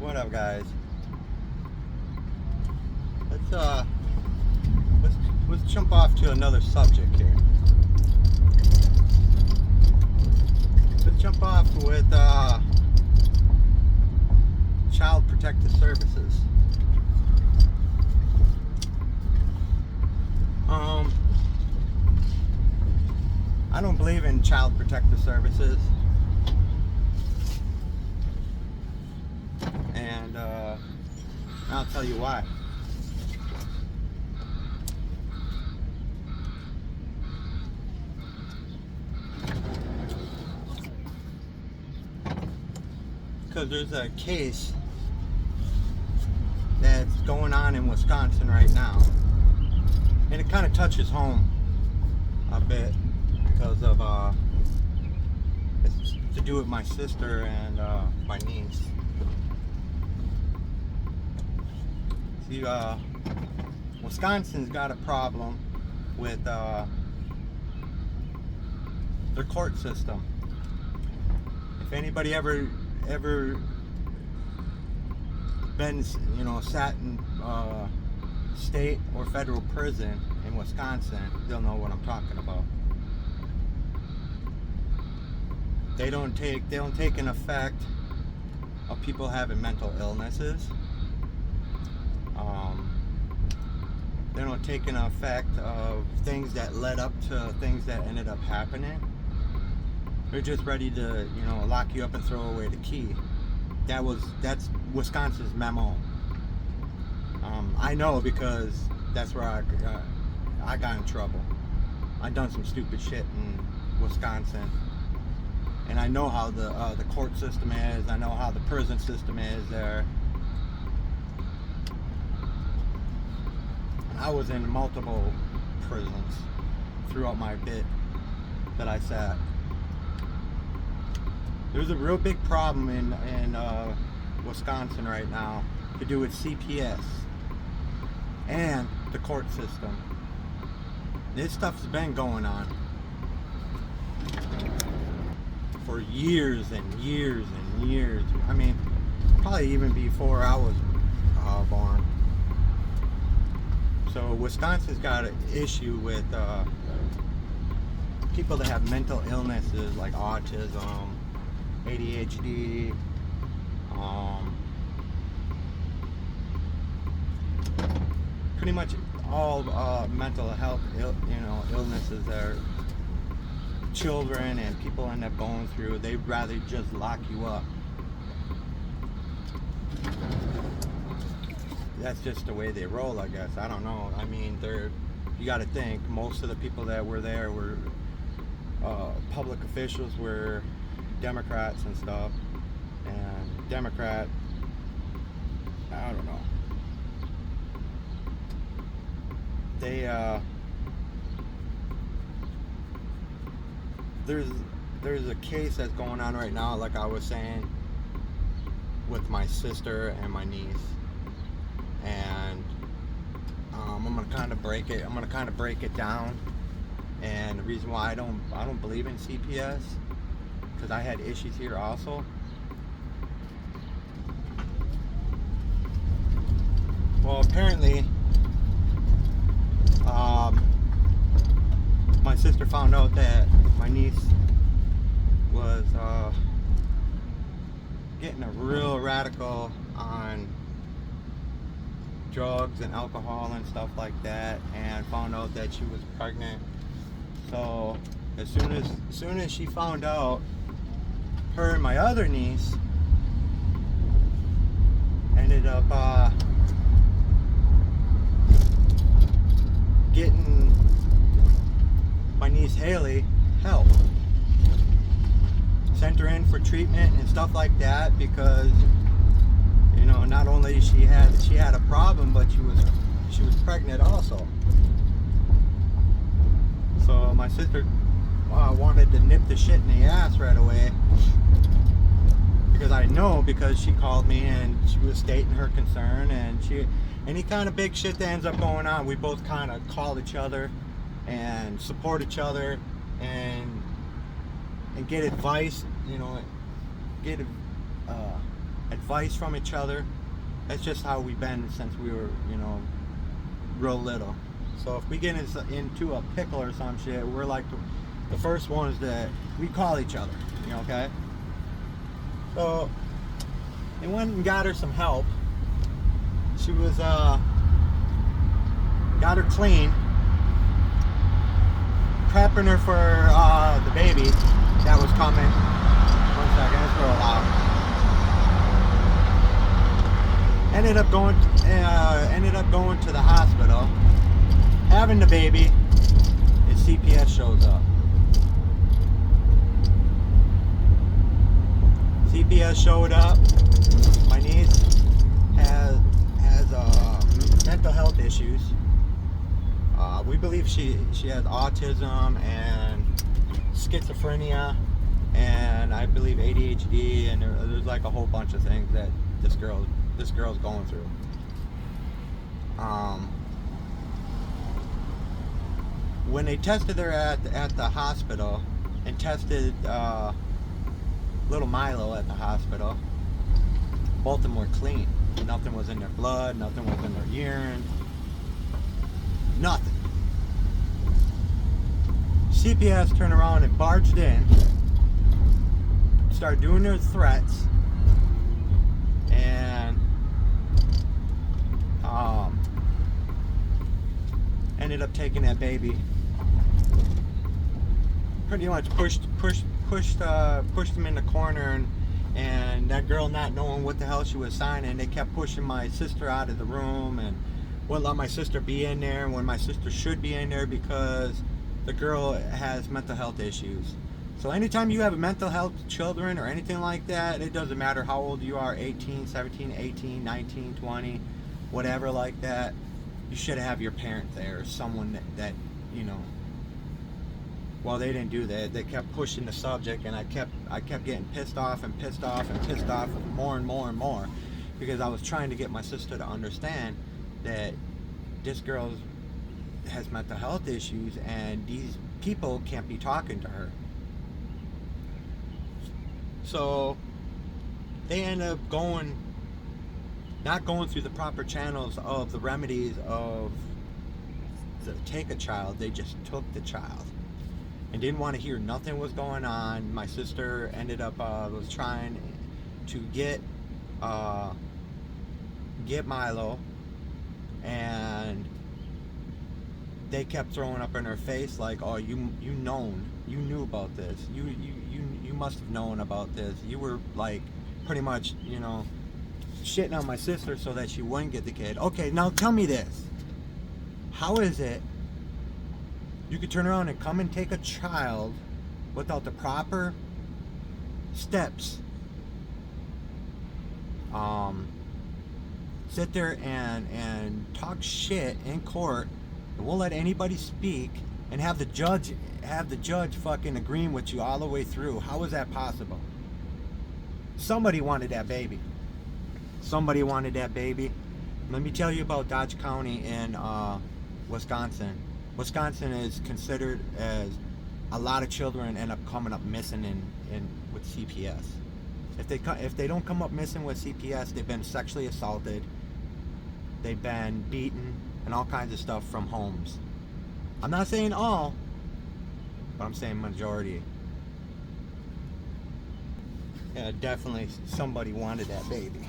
What up, guys? Let's jump off to another subject here. Let's jump off with Child Protective Services. I don't believe in Child Protective Services. And I'll tell you why. Because there's a case that's going on in Wisconsin right now, and it kind of touches home a bit because of it's to do with my sister and my niece. See, Wisconsin's got a problem with their court system. If anybody ever been, sat in state or federal prison in Wisconsin, they'll know what I'm talking about. They don't take an effect of people having mental illnesses. They don't take an effect of things that led up to things that ended up happening. They're just ready to, lock you up and throw away the key. That's Wisconsin's memo. I know because that's where I got in trouble. I done some stupid shit in Wisconsin, and I know how the court system is. I know how the prison system is there. I was in multiple prisons throughout my bit that I sat. There's a real big problem in Wisconsin right now to do with CPS and the court system. This stuff's been going on for years and years and years. I mean, probably even before I was born. So Wisconsin's got an issue with people that have mental illnesses like autism, ADHD, pretty much all mental health illnesses that children and people end up going through. They'd rather just lock you up. That's just the way they roll, I guess. I don't know. I mean, you got to think most of the people that were there were public officials, were Democrats and stuff. And Democrat, I don't know. There's a case that's going on right now, like I was saying, with my sister and my niece. And I'm gonna kind of break it down. And the reason why I don't believe in CPS, because I had issues here also. Well, apparently, my sister found out that my niece was getting a real radical on drugs and alcohol and stuff like that, and found out that she was pregnant. So as soon as she found out, her and my other niece ended up getting my niece Haley help. Sent her in for treatment and stuff like that because not only she had a problem, but she was pregnant also. So my sister wanted to nip the shit in the ass right away, because I know, because she called me and she was stating her concern, and any kind of big shit that ends up going on, we both kind of call each other and support each other and get advice, get advice from each other. That's just how we've been since we were, real little. So if we get into a pickle or some shit, we're like the first ones that we call each other, okay? So they went and got her some help. She was, got her clean, prepping her for the baby that was coming. 1 second, it's real loud. Ended up going to the hospital, having the baby, and CPS shows up. CPS showed up. My niece has mental health issues. We believe she has autism and schizophrenia, and I believe ADHD, and there's like a whole bunch of things that this girl's going through. When they tested her at the hospital and tested little Milo at the hospital, both of them were clean. Nothing was in their blood, nothing was in their urine, nothing. CPS turned around and barged in, started doing their threats, and ended up taking that baby. Pretty much pushed them in the corner, and that girl, not knowing what the hell she was signing, they kept pushing my sister out of the room and wouldn't let my sister be in there when my sister should be in there because the girl has mental health issues. So anytime you have mental health children or anything like that, it doesn't matter how old you are, 18, 17, 18, 19, 20, whatever like that, you should have your parent there, or someone that well, they didn't do that. They kept pushing the subject, and I kept getting pissed off more and more because I was trying to get my sister to understand that this girl has mental health issues and these people can't be talking to her. So they end up not going through the proper channels of the remedies of take a child. They just took the child and didn't want to hear nothing was going on. My sister ended up was trying to get Milo, and they kept throwing up in her face like, "Oh, you knew about this. You must have known about this. You were like pretty much, shitting on my sister so that she wouldn't get the kid." Okay, now tell me this. How is it you could turn around and come and take a child without the proper steps? Sit there and talk shit in court, and won't let anybody speak, and have the judge fucking agreeing with you all the way through. How is that possible? Somebody wanted that baby. Somebody wanted that baby. Let me tell you about Dodge County in Wisconsin. Wisconsin is considered as a lot of children end up coming up missing in with CPS. If they don't come up missing with CPS, they've been sexually assaulted, they've been beaten, and all kinds of stuff from homes. I'm not saying all, but I'm saying majority. Yeah, definitely somebody wanted that baby.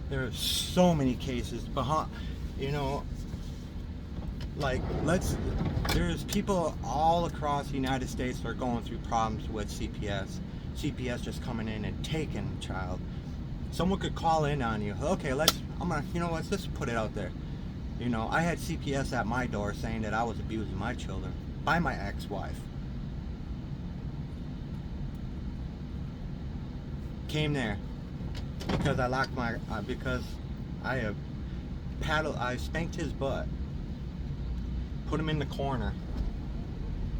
There are so many cases behind, there's people all across the United States that are going through problems with CPS. CPS just coming in and taking the child. Someone could call in on you. Okay, let's just put it out there. I had CPS at my door saying that I was abusing my children by my ex-wife. Came there because I locked because I spanked his butt, put him in the corner,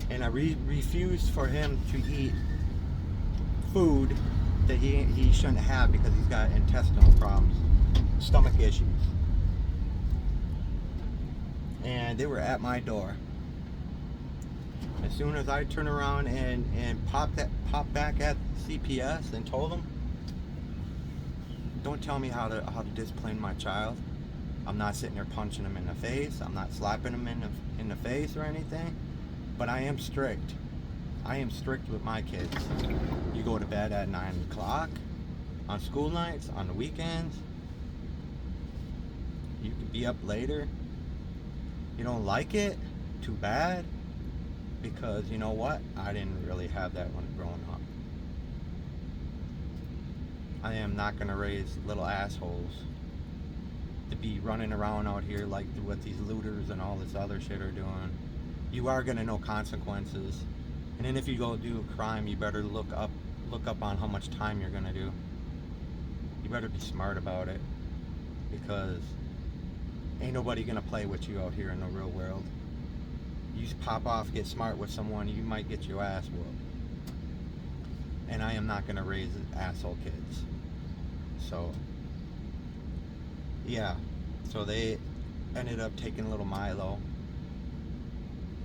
and I refused for him to eat food that he shouldn't have because he's got intestinal problems, stomach issues. And they were at my door. As soon as I turned around and popped back at CPS and told them, Don't tell me how to discipline my child. I'm not sitting there punching him in the face. I'm not slapping him in the face or anything. But I am strict. I am strict with my kids. You go to bed at 9 o'clock on school nights, on the weekends. You can be up later. You don't like it? Too bad. Because you know what? I didn't really have that when growing up. I am not going to raise little assholes to be running around out here like what these looters and all this other shit are doing. You are going to know consequences. And then if you go do a crime, you better look up on how much time you're going to do. You better be smart about it, because ain't nobody going to play with you out here in the real world. You just pop off, get smart with someone, you might get your ass whooped. And I am not going to raise asshole kids. So, yeah. So they ended up taking little Milo.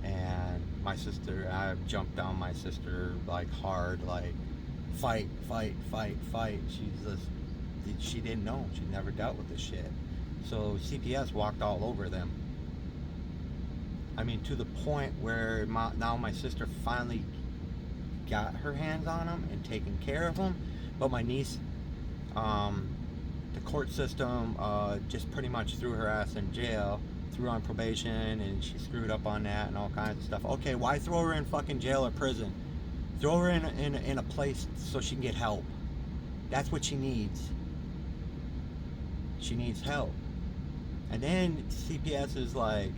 And my sister, I jumped on my sister like hard, like fight. She didn't know. She never dealt with this shit. So CPS walked all over them. I mean, to the point where now my sister finally got her hands on him and taken care of him. But my niece, the court system just pretty much threw her ass in jail, threw her on probation, and she screwed up on that and all kinds of stuff. Okay, why throw her in fucking jail or prison? Throw her in a place so she can get help. That's what she needs. She needs help. And then CPS is like,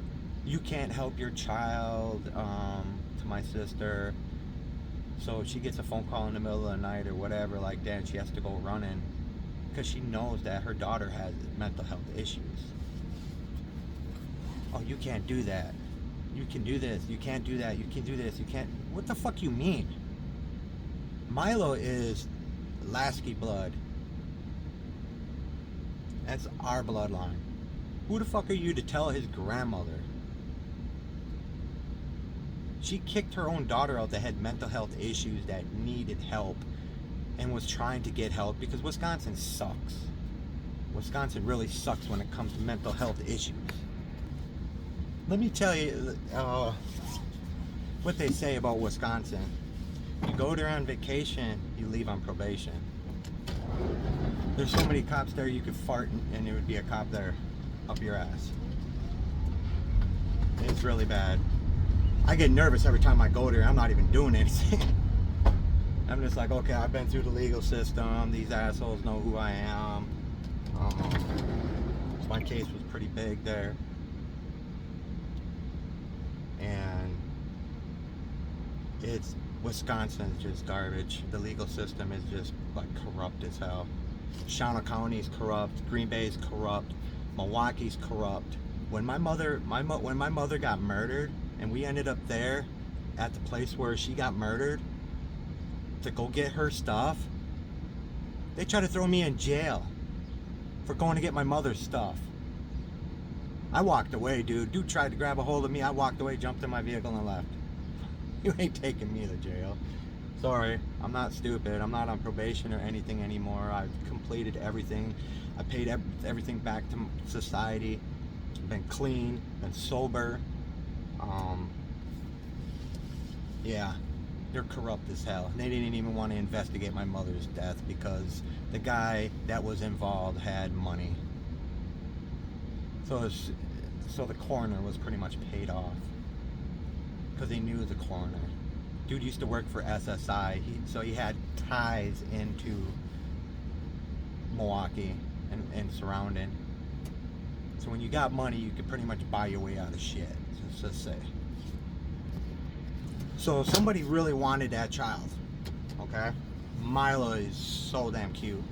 you can't help your child, to my sister. So she gets a phone call in the middle of the night or whatever like that, and she has to go running because she knows that her daughter has mental health issues. Oh, you can't do that. You can do this. You can't do that. You can do this. You can't. What the fuck you mean? Milo is Lasky blood. That's our bloodline. Who the fuck are you to tell his grandmother? She kicked her own daughter out that had mental health issues, that needed help, and was trying to get help, because Wisconsin sucks. Wisconsin really sucks when it comes to mental health issues. Let me tell you what they say about Wisconsin. You go there on vacation, you leave on probation. There's so many cops there, you could fart and there would be a cop there up your ass. It's really bad. I get nervous every time I go there. I'm not even doing anything. I'm just like, okay, I've been through the legal system. These assholes know who I am. My case was pretty big there. And Wisconsin's just garbage. The legal system is just like corrupt as hell. Shawano County's corrupt. Green Bay's corrupt. Milwaukee's corrupt. When my mother got murdered, and we ended up there at the place where she got murdered to go get her stuff, they tried to throw me in jail for going to get my mother's stuff. I walked away, dude. Dude tried to grab a hold of me. I walked away, jumped in my vehicle, and left. You ain't taking me to jail. Sorry, I'm not stupid. I'm not on probation or anything anymore. I've completed everything. I paid everything back to society. Been clean, been sober. Yeah, they're corrupt as hell. They didn't even want to investigate my mother's death because the guy that was involved had money. So the coroner was pretty much paid off because he knew the coroner. Dude used to work for SSI, so he had ties into Milwaukee and surrounding. So when you got money, you could pretty much buy your way out of shit, let's just say. So somebody really wanted that child, okay? Milo is so damn cute.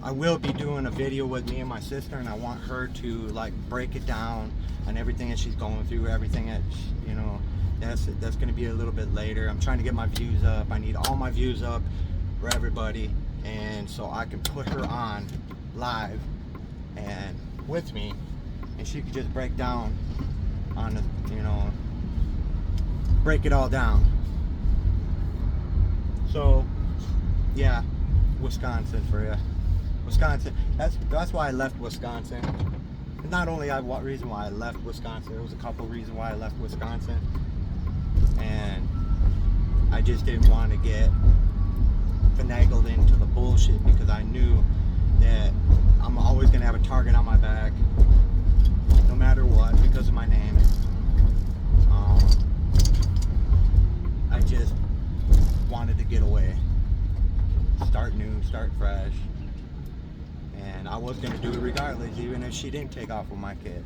I will be doing a video with me and my sister, and I want her to like break it down on everything that she's going through, everything that, you know, that's going to be a little bit later. I'm trying to get my views up. I need all my views up for everybody, and so I can put her on live and with me, and she could just break down on the, you know, break it all down. So yeah, Wisconsin for you. Wisconsin. That's why I left Wisconsin. Not only reason why I left Wisconsin, there was a couple reasons why I left Wisconsin, and I just didn't want to get finagled into the bullshit because I knew that I'm always gonna have a target on my back, no matter what, because of my name. I just wanted to get away, start new, start fresh. And I was gonna do it regardless, even if she didn't take off with my kid.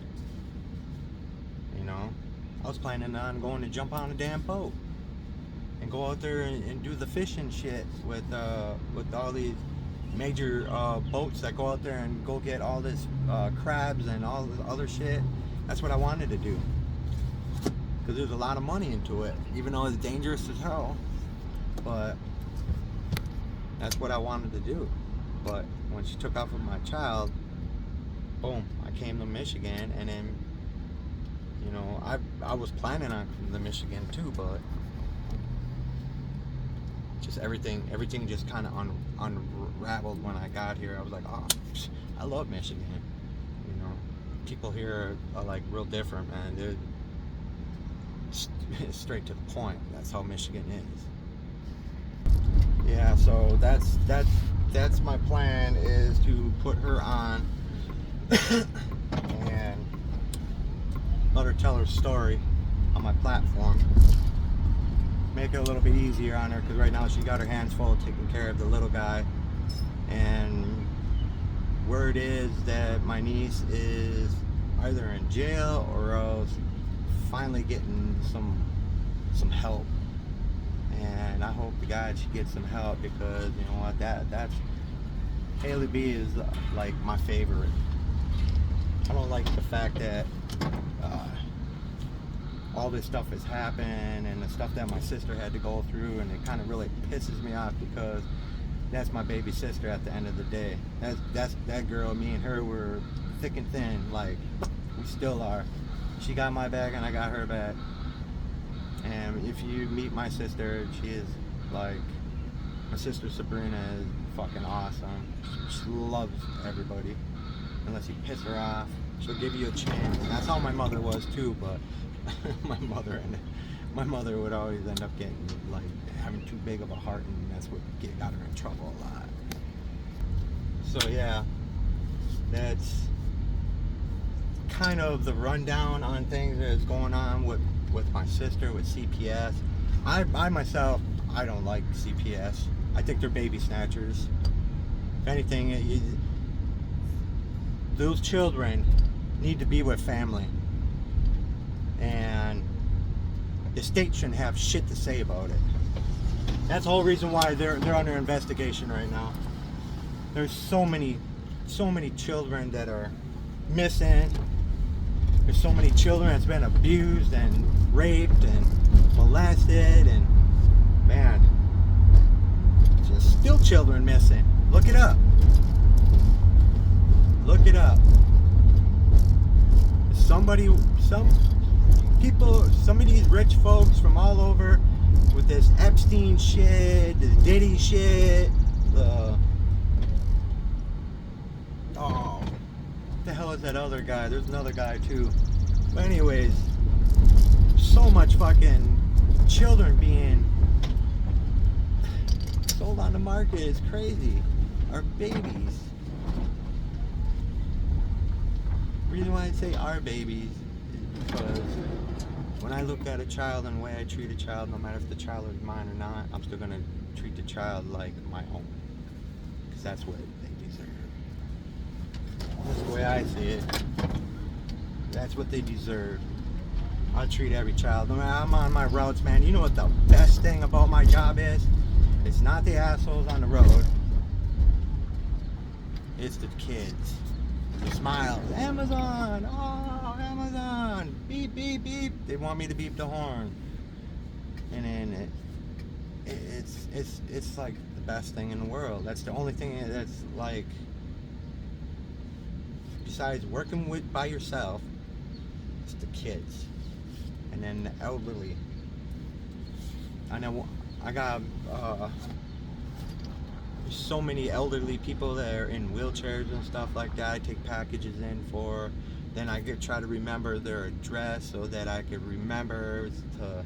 You know, I was planning on going to jump on a damn boat and go out there and do the fishing shit with all these major boats that go out there and go get all this crabs and all this other shit. That's what I wanted to do, because there's a lot of money into it, even though it's dangerous as hell. But that's what I wanted to do. But when she took off with my child, boom, I came to Michigan. And then, you know, I was planning on coming to Michigan too, but just everything just kind of unraveled when I got here. I was like, oh, I love Michigan. You know, people here are like real different, man. They're straight to the point. That's how Michigan is. Yeah, so that's my plan, is to put her on and let her tell her story on my platform. Make it a little bit easier on her, because right now she got her hands full taking care of the little guy. And word is that my niece is either in jail or else finally getting some help. And I hope to God she gets some help, because you know what, that's Haley B is like my favorite. I don't like the fact that all this stuff has happened, and the stuff that my sister had to go through, and it kind of really pisses me off, because that's my baby sister at the end of the day. That's that girl. Me and her were thick and thin, like we still are. She got my back and I got her back. And if you meet my sister, she is like, my sister Sabrina is fucking awesome. She loves everybody. Unless you piss her off, she'll give you a chance. And that's how my mother was too, but my mother would always end up getting like having too big of a heart, and that's what got her in trouble a lot. So yeah, that's kind of the rundown on things that is going on with my sister, with CPS. I myself, I don't like CPS. I think they're baby snatchers. If anything, those children need to be with family. And the state shouldn't have shit to say about it. That's the whole reason why they're under investigation right now. There's so many children that are missing. There's so many children that's been abused and raped and molested, and man, there's still children missing. Look it up. Look it up. Some of these rich folks from all over with this Epstein shit, this Diddy shit, what the hell is that other guy? There's another guy too. But anyways, so much fucking children being sold on the market is crazy. Our babies. The reason why I say our babies is because when I look at a child and the way I treat a child, no matter if the child is mine or not, I'm still going to treat the child like my own. Because that's what they deserve. That's the way I see it. That's what they deserve. I treat every child. No matter, I'm on my routes, man. You know what the best thing about my job is? It's not the assholes on the road. It's the kids. The smiles. Amazon! Oh, Amazon! Beep, beep, beep. They want me to beep the horn. And then it's like the best thing in the world. That's the only thing that's like, besides working by yourself, it's the kids. And then the elderly. I know I got There's so many elderly people that are in wheelchairs and stuff like that. I take packages in for. Then I try to remember their address so that I could remember to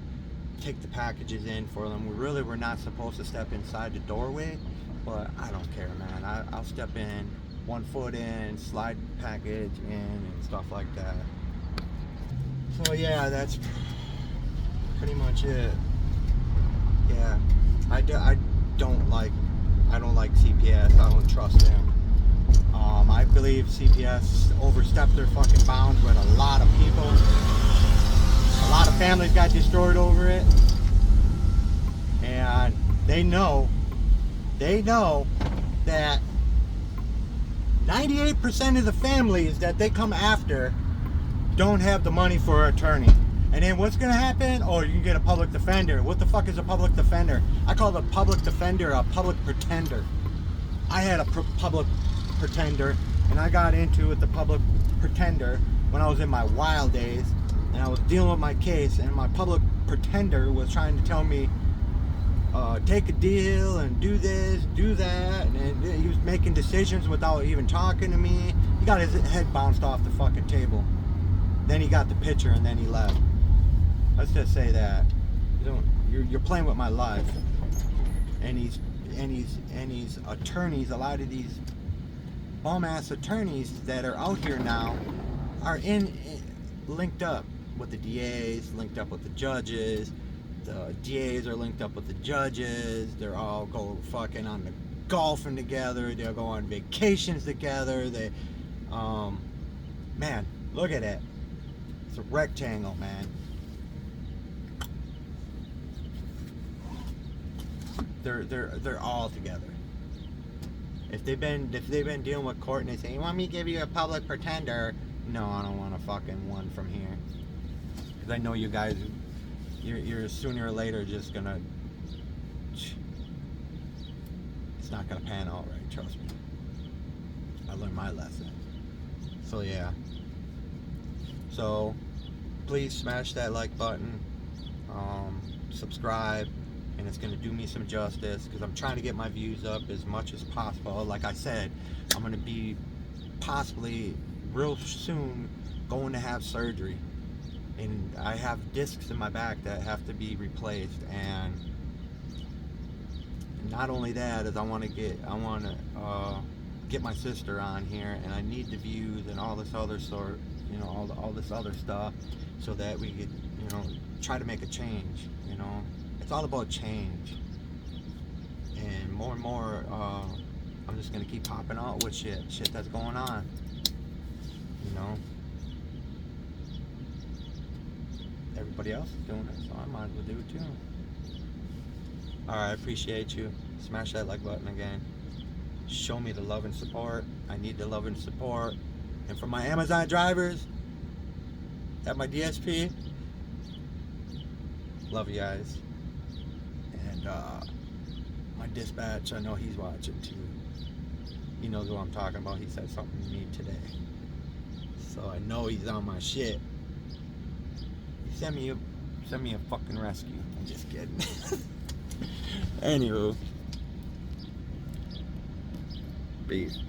take the packages in for them. We're not supposed to step inside the doorway, but I don't care, man. I'll step in, 1 foot in, slide the package in, and stuff like that. So yeah, that's pretty much it. Yeah, I don't like CPS. I don't trust them. I believe CPS overstepped their fucking bounds with a lot of people. A lot of families got destroyed over it. And they know that 98% of the families that they come after don't have the money for an attorney. And then what's gonna happen? Oh, you can get a public defender. What the fuck is a public defender? I call the public defender a public pretender. I had a public pretender, and I got into with the public pretender when I was in my wild days, and I was dealing with my case, and my public pretender was trying to tell me, take a deal and do this, do that, and he was making decisions without even talking to me. He got his head bounced off the fucking table. Then he got the picture, and then he left. Let's just say that you're playing with my life. And these attorneys, a lot of these bum ass attorneys that are out here now are linked up with the DAs, linked up with the judges. The DAs are linked up with the judges. They're all go fucking on the golfing together. They'll go on vacations together. Man, look at it. It's a rectangle, man. They're all together. If they've been dealing with court and they say, you want me to give you a public pretender? No, I don't want a fucking one from here. Because I know you guys, you're sooner or later just gonna, it's not gonna pan out right, trust me. I learned my lesson. So yeah. So please smash that like button, subscribe, and it's going to do me some justice because I'm trying to get my views up as much as possible. Like I said, I'm going to be possibly real soon going to have surgery, and I have discs in my back that have to be replaced. And not only that, is I want to get my sister on here, and I need the views and all this other sort, all this other stuff, so that we could, try to make a change. It's all about change, and more, I'm just gonna keep popping out with shit that's going on. Everybody else is doing it, so I might as well do it too. Alright, I appreciate you. Smash that like button again. Show me the love and support. I need the love and support. And for my Amazon drivers at my DSP, love you guys. And my dispatch, I know he's watching too. He knows what I'm talking about. He said something to me today, so I know he's on my shit. He sent me a fucking rescue. I'm just kidding. Anywho, peace.